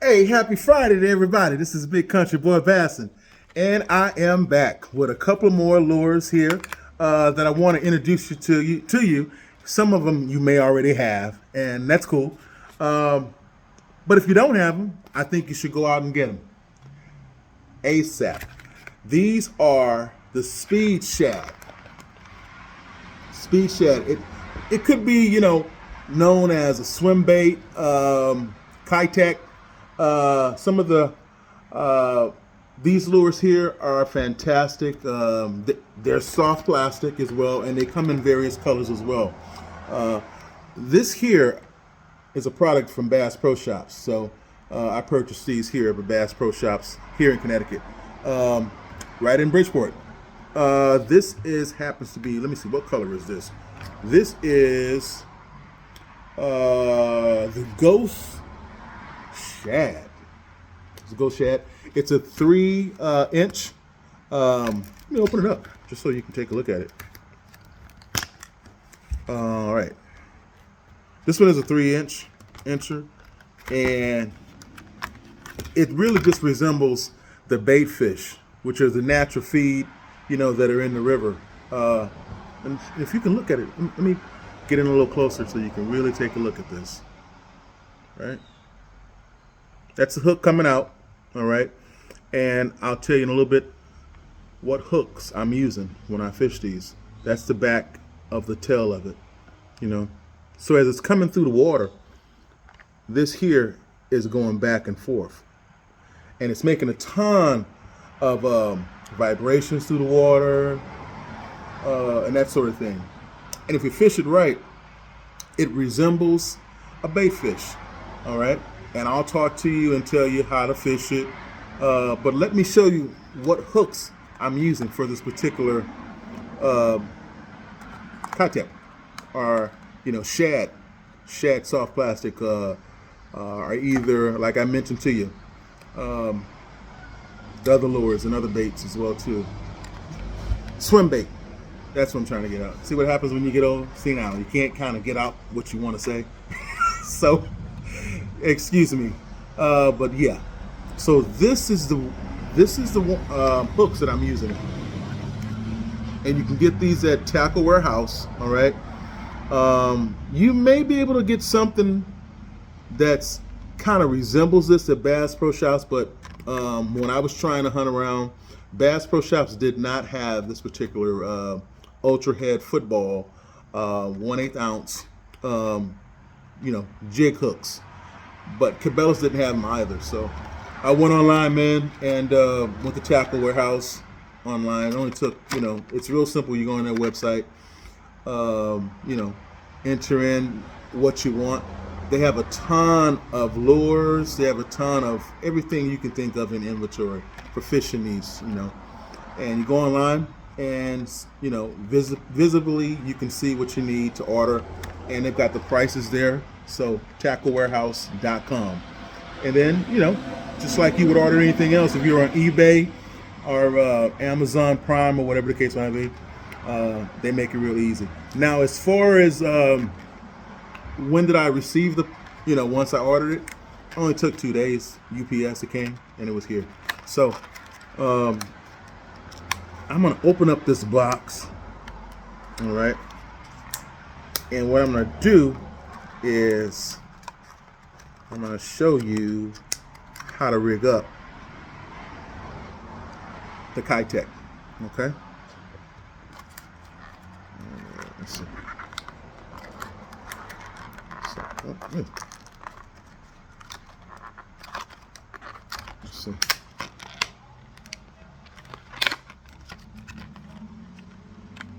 Hey, happy Friday to everybody. This is Big Country Boy Bassin, and I am back with a couple more lures here that I want to introduce you to. Some of them you may already have, and that's cool. But if you don't have them, I think you should go out and get them ASAP. These are the Speed Shad. Speed Shad. It could be known as a swim bait, Keitech. Some of these lures here are fantastic. They're soft plastic as well, and they come in various colors as well. This here is a product from Bassproshops. So I purchased these here at Bassproshops here in Connecticut, right in Bridgeport. This happens to be, let me see, what color is this? This is the Ghost Shad. It's a Ghost Shad. It's a 3-inch. Let me open it up just so you can take a look at it. All right. This one is a 3-incher, and it really just resembles the bait fish, which are the natural feed, that are in the river. And if you can look at it, let me get in a little closer so you can really take a look at this. Right? That's the hook coming out, all right? And I'll tell you in a little bit what hooks I'm using when I fish these. That's the back of the tail of it, So as it's coming through the water, this here is going back and forth. And it's making a ton of vibrations through the water and that sort of thing. And if you fish it right, it resembles a bait fish, all right? And I'll talk to you and tell you how to fish it. But let me show you what hooks I'm using for this particular Keitech, or Shad soft plastic, are either, like I mentioned to you, the other lures and other baits as well too. Swim bait. That's what I'm trying to get out. See what happens when you get old? See now, you can't kind of get out what you want to say. So, excuse me. But yeah. So this is the hooks that I'm using, and you can get these at Tackle Warehouse. All right. You may be able to get something that's kind of resembles this at Bassproshops, but when I was trying to hunt around, Bassproshops did not have this particular ultra head football 1/8 ounce jig hooks, but Cabelas didn't have them either. So I went online, man, and went to Tackle Warehouse online. It only took, it's real simple. You go on their website, enter in what you want. They have a ton of lures. They have a ton of everything you can think of in inventory for fishing needs, And you go online and, visibly you can see what you need to order. And they've got the prices there. So tacklewarehouse.com. And then, just like you would order anything else, if you're on eBay or Amazon Prime or whatever the case might be, they make it real easy. Now, as far as when did I receive once I ordered it, only took 2 days. UPS, it came and it was here. So I'm gonna open up this box, all right, and what I'm gonna do is I'm gonna show you how to rig up the Keitech. Okay, let's see. Let's see.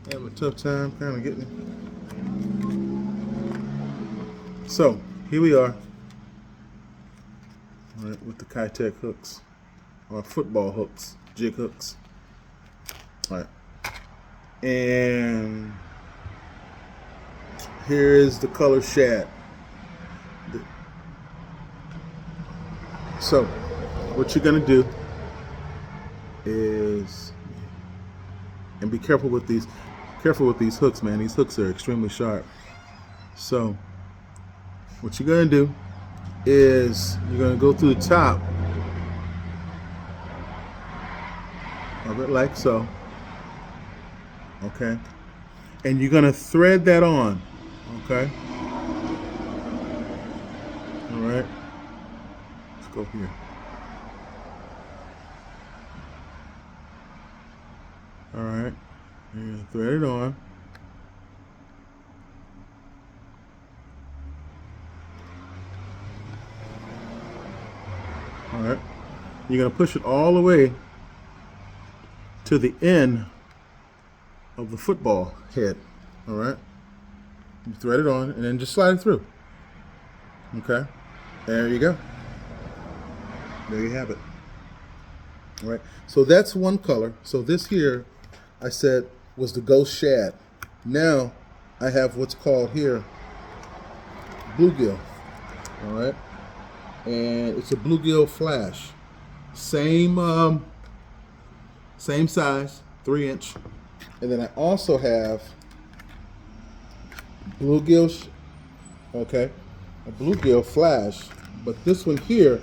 I have a tough time kind of getting it. So here we are, all right, with the Keitech hooks, or football hooks, jig hooks. All right, and here is the color Shad. So what you're gonna do is, and be careful with these hooks, man. These hooks are extremely sharp. So what you're gonna do is you're going to go through the top of it like so. Okay. And you're going to thread that on. Okay. All right. Let's go here. All right. You're going to thread it on. All right. You're going to push it all the way to the end of the football head. All right. You thread it on and then just slide it through. Okay. There you go. There you have it. All right. So that's one color. So this here, I said, was the Ghost Shad. Now I have what's called here Bluegill. All right. And it's a Bluegill Flash. Same size, 3-inch. And then I also have Bluegill, okay, a Bluegill Flash, but this one here,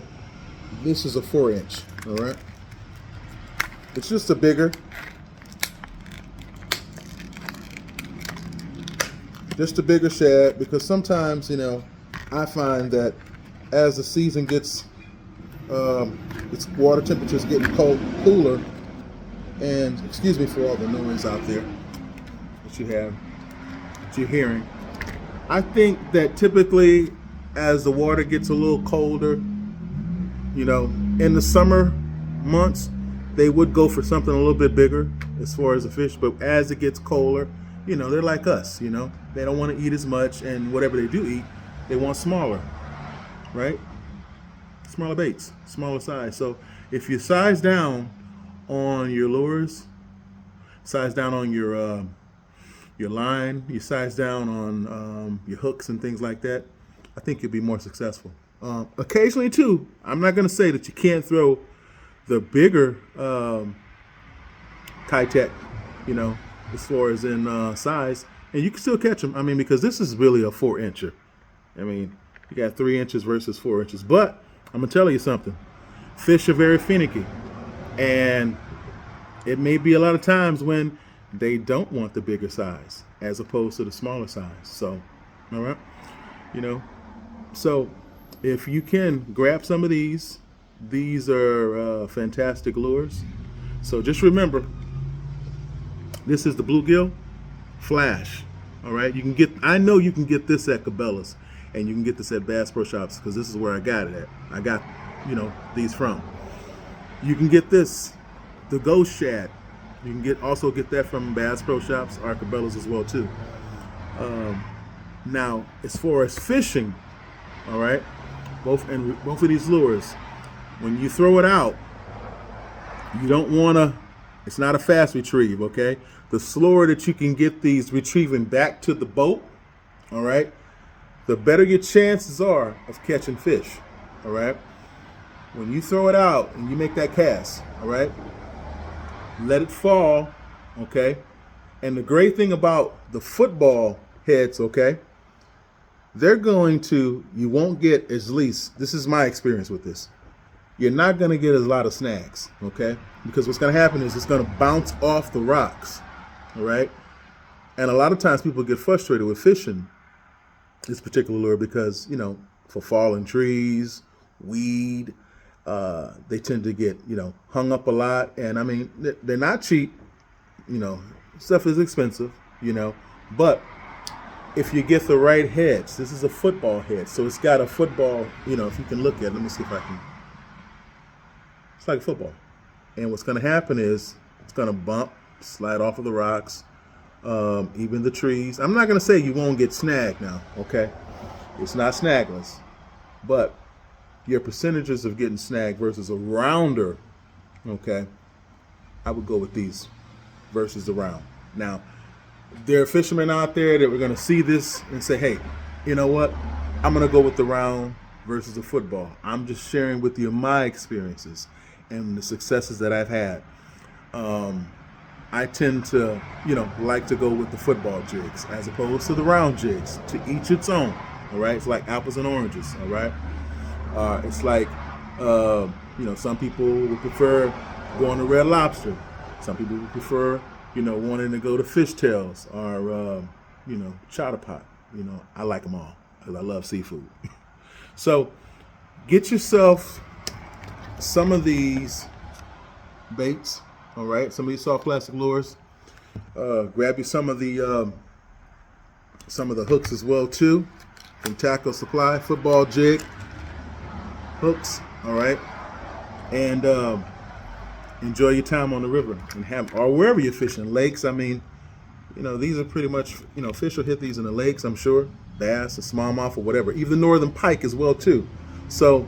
this is a 4-inch. All right. It's just a bigger, shad, because sometimes, you know, I find that as the season gets, its water temperatures getting cooler, and excuse me for all the noise out there that you're hearing. I think that typically as the water gets a little colder, you know, in the summer months, they would go for something a little bit bigger as far as the fish, but as it gets colder, you know, they're like us, you know, they don't want to eat as much, and whatever they do eat, they want smaller, right? Smaller baits, smaller size. So if you size down on your lures, size down on your line, you size down on your hooks and things like that, I think you'll be more successful. Occasionally too, I'm not going to say that you can't throw the bigger Keitech, you know, as far as in size, and you can still catch them. I mean, because this is really a 4-incher. I mean, you got 3 inches versus 4 inches. But I'm gonna tell you something. Fish are very finicky, and it may be a lot of times when they don't want the bigger size as opposed to the smaller size. So, all right, you know. So, if you can grab some of these are fantastic lures. So just remember, this is the Bluegill Flash. All right, you can get. I know you can get this at Cabelas, and you can get this at Bassproshops because this is where I got it at. I got, you know, these from. You can get this, the Ghost Shad. You can also get that from Bassproshops or Cabelas as well too. Now, as far as fishing, all right, both of these lures, when you throw it out, you don't want to. It's not a fast retrieve, okay? The slower that you can get these retrieving back to the boat, all right, the better your chances are of catching fish, all right? When you throw it out and you make that cast, all right, let it fall, okay? And the great thing about the football heads, okay, you won't get as least, this is my experience with this, you're not going to get a lot of snags, okay? Because what's going to happen is it's going to bounce off the rocks, all right? And a lot of times people get frustrated with fishing this particular lure because, you know, for fallen trees, weed, they tend to get, you know, hung up a lot. And I mean, they're not cheap, you know, stuff is expensive, you know, but if you get the right heads, this is a football head. So it's got a football, you know, if you can look at it, let me see if I can. It's like a football. And what's going to happen is it's going to bump, slide off of the rocks, even the trees. I'm not going to say you won't get snagged now, okay? It's not snagless. But your percentages of getting snagged versus a rounder, okay, I would go with these versus the round. Now, there are fishermen out there that were going to see this and say, hey, you know what? I'm going to go with the round versus the football. I'm just sharing with you my experiences and the successes that I've had. I tend to, you know, like to go with the football jigs as opposed to the round jigs. To each its own, all right? It's like apples and oranges, all right? It's like, some people would prefer going to Red Lobster. Some people would prefer, wanting to go to Fishtails or, Chowder Pot. I like them all because I love seafood. So get yourself some of these baits, all right? Some of these soft plastic lures. Grab you some of the hooks as well too, from Tackle Supply, football jig hooks, all right? And enjoy your time on the river or wherever you're fishing, lakes. I mean, these are pretty much, fish will hit these in the lakes, I'm sure. Bass or smallmouth or whatever. Even northern pike as well too. So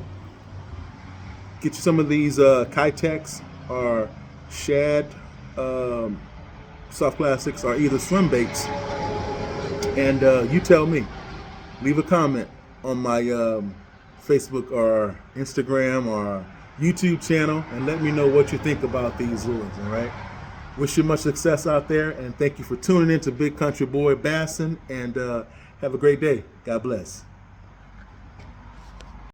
get you some of these Keitechs or Shad soft plastics or either swim baits. And you tell me. Leave a comment on my Facebook or Instagram or YouTube channel and let me know what you think about these lures, all right? Wish you much success out there, and thank you for tuning in to Big Country Boy Bassin', and have a great day. God bless.